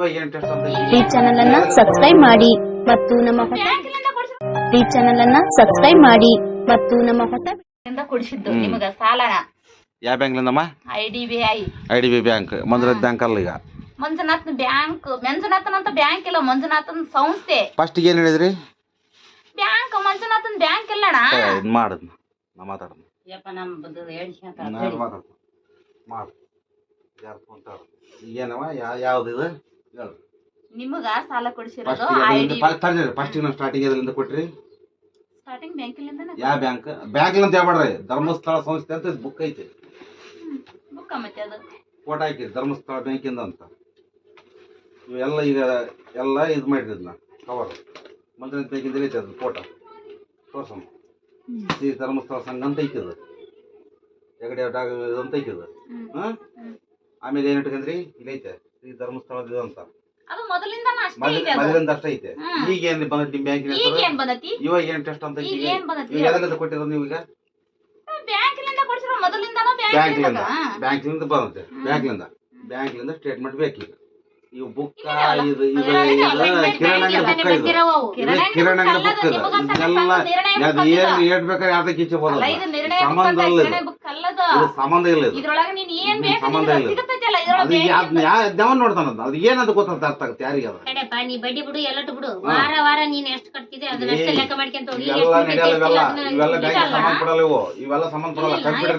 ಈ ಚಾನೆಲ್ ಅನ್ನ ಸಬ್ಸ್ಕ್ರೈಬ್ ಮಾಡಿ ಮತ್ತು ನಮ್ಮ ಹೊಸ ಈ ಚಾನೆಲ್ ಅನ್ನ ಸಬ್ಸ್ಕ್ರೈಬ್ ಮಾಡಿ ಮತ್ತು ನಮ್ಮ ಹೊಸ ಕೊಡಿಸಿದ್ದು ನಿಮಗೆ ಸಾಲನ ಯಾವ ಬ್ಯಾಂಕ್ಲಿಂದಮ್ಮ? IDBI bank. ಮಂಜುನಾಥ್ ಬ್ಯಾಂಕ್ ಅಲ್ಲ ಈಗ. ಮಂಜುನಾಥ್ ಬ್ಯಾಂಕ್. ಮಂಜುನಾಥನ್ ಅಂತ ಬ್ಯಾಂಕ್ ಇಲ್ಲ, ಮಂಜುನಾಥನ್ ಸಂಸ್ಥೆ. ಫಸ್ಟ್ ಏನ್ ಹೇಳಿದ್ರಿ? ಬ್ಯಾಂಕ್. ಮಂಜುನಾಥನ್ ಬ್ಯಾಂಕ್ ಇಲ್ಲಣ್ಣ. ಇದು ಮಾಡದ್ ನಾ ಮಾತಾಡೋಣ. ಯಪ್ಪ ನಮ್ಮದು ಮಾಡು ಯಾರು ಫೋನ್ ಏನವ ಯಾವ್ದು ಇದು ಹೇಳು. ನಿಮಗ ಸಾಲ ಕೊಡಿಸಿರೋದು ಫಸ್ಟ್ ಸ್ಟಾರ್ಟಿಂಗ್ ಎದರಿಂದ ಕೊಟ್ರಿ? ಸ್ಟಾರ್ಟಿಂಗ್ ಬ್ಯಾಂಕಿಲಿಂದ. ಯಾವ ಬ್ಯಾಂಕ್? ಬ್ಯಾಂಕ್ ಅಂತ ಹೇಳ್ಬೇಡ್ರಿ, ಧರ್ಮಸ್ಥಳ ಸಂಸ್ಥೆ ಅಂತ ಬುಕ್ ಐತಿ. ಬುಕ್ಕ ಮತ್ತೆ ಅದು ಫೋಟೋ ಹಾಕಿ ಧರ್ಮಸ್ಥಳ ಬ್ಯಾಂಕಿಂದ ಅಂತ. ಇವೆಲ್ಲ ಈಗ ಎಲ್ಲ ಇದು ಮಾಡಿದ್ನ ಕವರ್ ಮಂತ್ರಿ ಬ್ಯಾಂಕಿಂದ ಐತೆ ಅದು ಫೋಟೋ ತೋರ್ಸಮ್ಮ. ಶ್ರೀ ಧರ್ಮಸ್ಥಳ ಸಂಘ ಅಂತ ಐತಿದ ಎಗಡೆ ಅಂತ ಐತಿದ. ಆಮೇಲೆ ಏನ್ ಇಟ್ಕಂದ್ರಿ? ಇಲ್ಲಿ ಐತೆ ಶ್ರೀ ಧರ್ಮಸ್ಥಳ ಅಂತ. ಅದು ಮೊದಲಿಂದನ ಅಷ್ಟೇ ಇದೆ. ಮೊದಲಿಂದ ಅಷ್ಟೇ ಐತೆ. ಈಗ ಏನ್ ಬಂದೈತಿ ನಿಮ್ ಬ್ಯಾಂಕಿನ ಹೆಸರು? ಈಗ ಏನ್ ಬಂದೈತಿ? ಇವಾಗ ಏನ್ ಟೆಸ್ಟ್ ಅಂತ ಐತಿ? ಈಗ ಏನ್ ಬಂದೈತಿ? ಎದರಿಂದ ಕೊಟ್ಟಿರೋದು ನೀವು ಈಗ? ಬ್ಯಾಂಕಿನಿಂದ ಕೊಡಿಸಿರೋ ಮೊದಲಿಂದನ ಬ್ಯಾಂಕ್ಲಿಂದ ಬಂದೈತೆ. ಬ್ಯಾಂಕ್ಲಿಂದ ಸ್ಟೇಟ್ಮೆಂಟ್ ಬೇಕೀಗ. ಇವು ಬುಕ್ ಇದು ಕಿರಾಣಿ ಬುಕ್ ಕಿರಾಣಿ ಬುಕ್ ಇದೆಲ್ಲ ಅದು ಏನ್ ಹೇಳ್ಬೇಕಾದ್ರೆ ಯಾವ್ದಕ್ಕೆ ಈಚೆ ಬರೋದು ಸಂಬಂಧ ಇಲ್ಲ. ಇದು ಸಂಬಂಧ ಇಲ್ಲ. ಸಂಬಂಧ ಇಲ್ಲ. ಅದು ಯಾವ್ದು ನೋಡ್ತಾನ ಅದು ಏನಂತ ಗೊತ್ತಂತ ಅರ್ಥ ಆಗುತ್ತೆ ಯಾರಿಗೆ? ಅದು ನೀ ಬಡ್ಡಿ ಬಿಡು ಎಲ್ಲಟ್ಟು ಬಿಡು, ವಾರ ವಾರ ನೀನ್ ಎಷ್ಟು ಕಟ್ತಿದೆ ಅದನ್ನಷ್ಟೇ ಲೆಕ್ಕ ಮಾಡ್ಕೊಂತ ಹೋಗಿ. ಇವೆಲ್ಲ ನಡೆಯಲ್ಲ. ಇವೆಲ್ಲ ಬ್ಯಾಂಕ್ ಸಂಬಂಧ ಪಡಲ್ಲ. ಇವೆಲ್ಲ ಸಂಬಂಧ ಪಡಲ್ಲ. ಕಂಪ್ಯೂಟರ್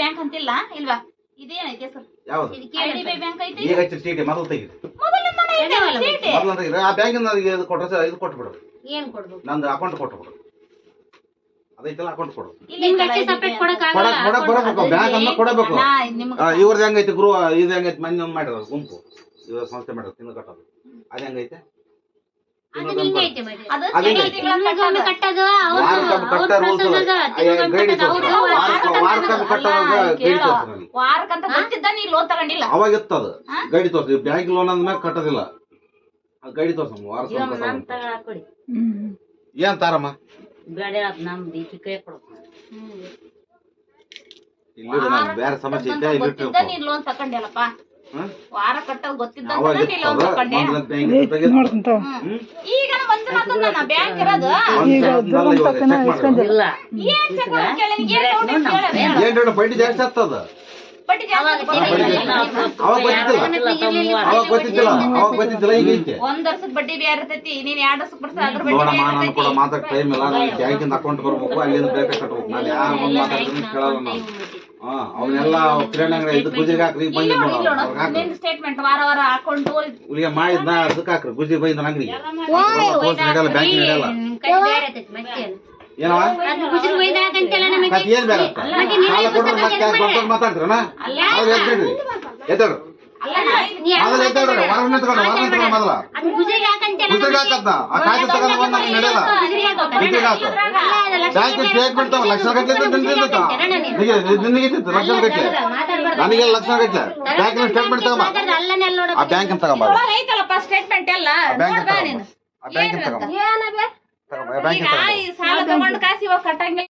ಬ್ಯಾಂಕ್ ಅಂತಿಲ್ಲ ಇಲ್ವಾ? ಇದೇನೈತೆ ಸರ್? ಯಾವ್ದು? IDBI ಬ್ಯಾಂಕ್ ಐತಿ. ಈಗ ಚೀಟಿ ಮೊದಲು ತೆಗಿದೆ. ಮೊದಲು ತೆಗಿದೆ. ಆ ಬ್ಯಾಂಕಿನ ಇದು ಕೊಟ್ರೆ ಇದು ಕೊಟ್ಬಿಡು. ಏನ್ ಕೊಡ್ಬೇಕು? ನಂದು ಅಕೌಂಟ್ ಕೊಟ್ಬಿಡು. ಅದೈತಲ್ಲ ಅಕೌಂಟ್ ಕೊಡು. ಸಪರೇಟ್ ಕೊಡಕ್ ಬರಬೇಕು. ಬ್ಯಾಂಕ್ ಅನ್ನ ಕೊಡಬೇಕು. ಇವ್ರದ್ದು ಹೆಂಗೈತಿ ಗೃಹ ಇದು ಹೆಂಗೈತಿ? ಮಂದಿ ಮಾಡಿರೋದು ಗುಂಪು ಇವ್ರ ಸಂಸ್ಥೆ ಮಾಡಿರೋದು ತಿಂದು ಕಟ್ಟೋದು ಅದು ಹೆಂಗೈತೆ? ಅವಾಗ ಇತ್ತದ ಗೈಡಿ ತೋರ್ಸಿ. ಬ್ಯಾಂಕ್ ಲೋನ್ ಅಂದ್ಮೇಲೆ ಕಟ್ಟೋದಿಲ್ಲ. ಗೈಡಿ ತೋರ್ಸಮ್ಮ. ಏನ್ ತಾರಮ್ಮ? ಇಲ್ಲಿ ಬೇರೆ ಸಮಸ್ಯೆ ಐತೆ. ಇಲ್ಲಿ ಲೋನ್ ತಗೊಂಡಿಲ್ಲಪ್ಪ. ವಾರ ಕಟ್ಟೋದು ಗೊತ್ತಿದ್ದ ಈಗ ಬ್ಯಾಂಕ್ ಇರೋದು ಬಡ್ಡಿ ಜಾಸ್ತಿ ಆಗ್ತದ. ಒಂದ್ ವರ್ಷದ ಬಡ್ಡಿ ಬೇರೆ ಇರ್ತೈತಿ. ನೀನ್ 2 ವರ್ಷಕ್ಕೆ ಬಿಡ್ಸ ಅದ್ರ ನಾನು ಕೂಡ ಮಾತಾಡ್ ಟೈಮ್ ಇಲ್ಲ. ಬ್ಯಾಂಕಿಂದ ಅಕೌಂಟ್ ಬರ್ಬೇಕು, ಅಲ್ಲಿಂದ ಬೇಕಾ ಕಟ್ಬೇಕು. ನಾನು ಯಾರ ಮುಂದೆ ಮಾತಾಡಿದ್ರೆ ಕೇಳಲ್ಲ ನಾನು. ಅವನ್ನೆಲ್ಲ ಕಿರಾಣಿ ಅಂಗಡಿ ಇದು ಗುಜಿಗೆ ಹಾಕ್ರಿ ಬಂದಿ ಸ್ಟೇಟ್ಮೆಂಟ್ ವಾರ ವಾರ ಅಕೌಂಟ್ ಉಳಿಗೆ ಮಾಡಿದ್ನ ಅದಕ್ಕೆ ಹಾಕ್ರಿ ಗುಜಿ ಬೈದ ಅಂಗಡಿ ನಡೆಯಲ್ಲ. ಬ್ಯಾಂಕ್ ನಡೆಯಲ್ಲ. ಏನವ ಏನ್ ಬೇರೆ ಸಾಲ ಕೊಟ್ರೆ ಮತ್ತೆ ಮಾತಾಡ್ತಾರಣ? ಅವ್ರು ಎದ್ದಿಡ್ರಿ ಎದ್ದಡ್ರಿ ಮೊದಲು ಎದ್ದಡ್ರಿ. ಹೊರ ನಿಂತ್ಕೊಂಡು ಮೊದಲ ಗುಜಿಗೆ ಹಾಕದ್ನ ಆ ಕಾಯ್ದೆ ತಗೊಂಡು ಬಂದ ನಡೆಯಲ್ಲ. ಗುಜಿಗೆ ಹಾಕ ಬ್ಯಾಂಕ್ ಸ್ಟೇಟ್ಮೆಂಟ್ ತಗೋ ಲಕ್ಷ ಗಟ್ಟಲೆ ನಿನಗೆ ಲಕ್ಷ ಗಟ್ಟಲೆ ನನಗೆ ಲಕ್ಷ ಗಟ್ಟಲೆ ಬ್ಯಾಂಕಿನ ಸ್ಟೇಟ್ಮೆಂಟ್ ತಗೊಂಬ. ಆ ಬ್ಯಾಂಕಿನ ತಗೊಂಬ. ಐತಲ್ಲಪ್ಪ ಸ್ಟೇಟ್ಮೆಂಟ್ ಎಲ್ಲ. ಬ್ಯಾಂಕಿನ ತಗೊಂಬ. ಸಾಲ ತಗೊಂಡು ಕಾಸು ಇವಾಗ ಕಟ್ಟಂಗಿಲ್ಲ.